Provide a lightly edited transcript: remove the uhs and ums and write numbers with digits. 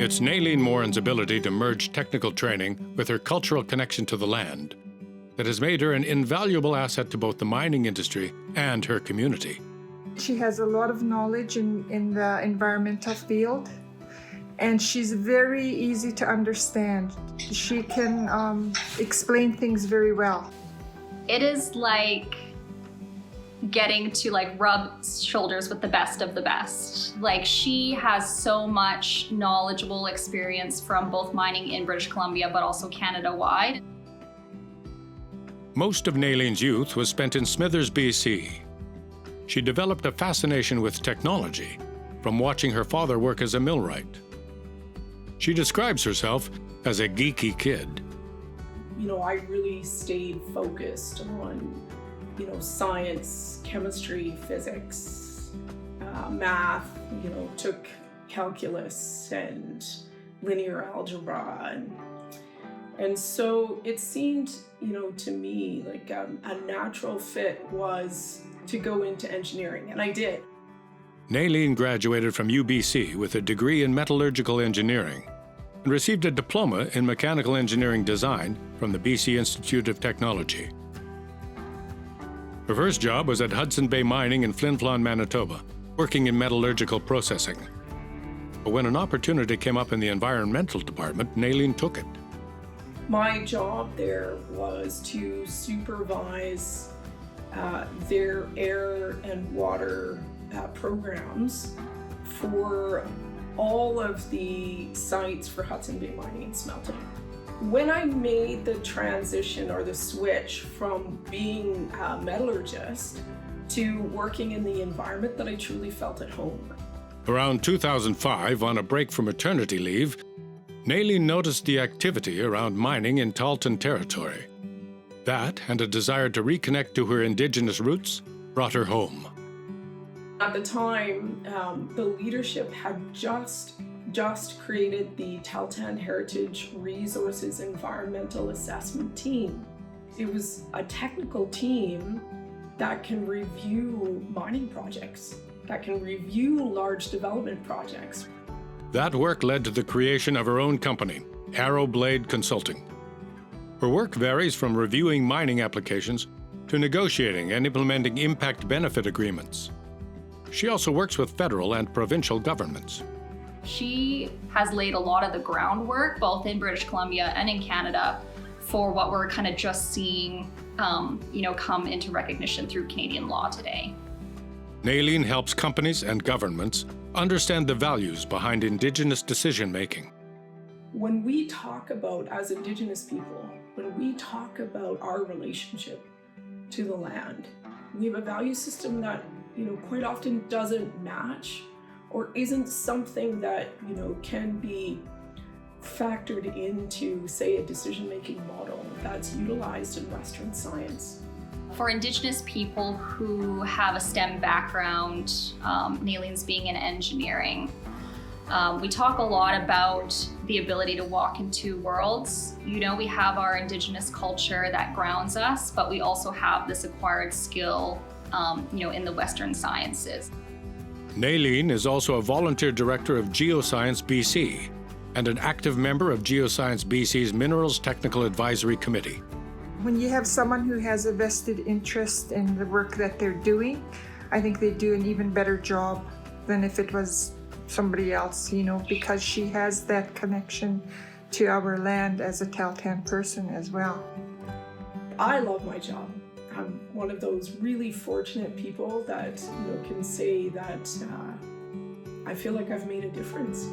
It's Nalaine Morin's ability to merge technical training with her cultural connection to the land that has made her an invaluable asset to both the mining industry and her community. She has a lot of knowledge in the environmental field, and she's very easy to understand. She can explain things very well. It is like getting to rub shoulders with the best of the best. She has so much knowledgeable experience from both mining in British Columbia, but also Canada-wide. Most of Nalaine's youth was spent in Smithers, BC. She developed a fascination with technology from watching her father work as a millwright. She describes herself as a geeky kid. I really stayed focused on, science, chemistry, physics, math, took calculus and linear algebra. And so it seemed, to me like a natural fit was to go into engineering, and I did. Nalaine graduated from UBC with a degree in metallurgical engineering and received a diploma in mechanical engineering design from the BC Institute of Technology. Her first job was at Hudson Bay Mining in Flin Flon, Manitoba, working in metallurgical processing. But when an opportunity came up in the environmental department, Nalaine took it. My job there was to supervise their air and water programs for all of the sites for Hudson Bay Mining and Smelting. When I made the transition or the switch from being a metallurgist to working in the environment that I truly felt at home. Around 2005, on a break from maternity leave, Nalaine noticed the activity around mining in Tahltan territory. That, and a desire to reconnect to her Indigenous roots, brought her home. At the time, the leadership had just created the Tahltan Heritage Resources Environmental Assessment Team. It was a technical team that can review mining projects, that can review large development projects. That work led to the creation of her own company, Arrow Blade Consulting. Her work varies from reviewing mining applications to negotiating and implementing impact benefit agreements. She also works with federal and provincial governments. She has laid a lot of the groundwork, both in British Columbia and in Canada, for what we're kind of just seeing, come into recognition through Canadian law today. Nalaine helps companies and governments understand the values behind Indigenous decision-making. When we talk about, as Indigenous people, when we talk about our relationship to the land, we have a value system that, quite often doesn't match or isn't something that, can be factored into, say, a decision-making model that's utilized in Western science. For Indigenous people who have a STEM background, Nalaine's being in engineering, we talk a lot about the ability to walk in two worlds. We have our Indigenous culture that grounds us, but we also have this acquired skill, in the Western sciences. Nalaine is also a volunteer director of Geoscience BC and an active member of Geoscience BC's Minerals Technical Advisory Committee. When you have someone who has a vested interest in the work that they're doing, I think they do an even better job than if it was somebody else, because she has that connection to our land as a Tahltan person as well. I love my job. I'm one of those really fortunate people that can say that I feel like I've made a difference.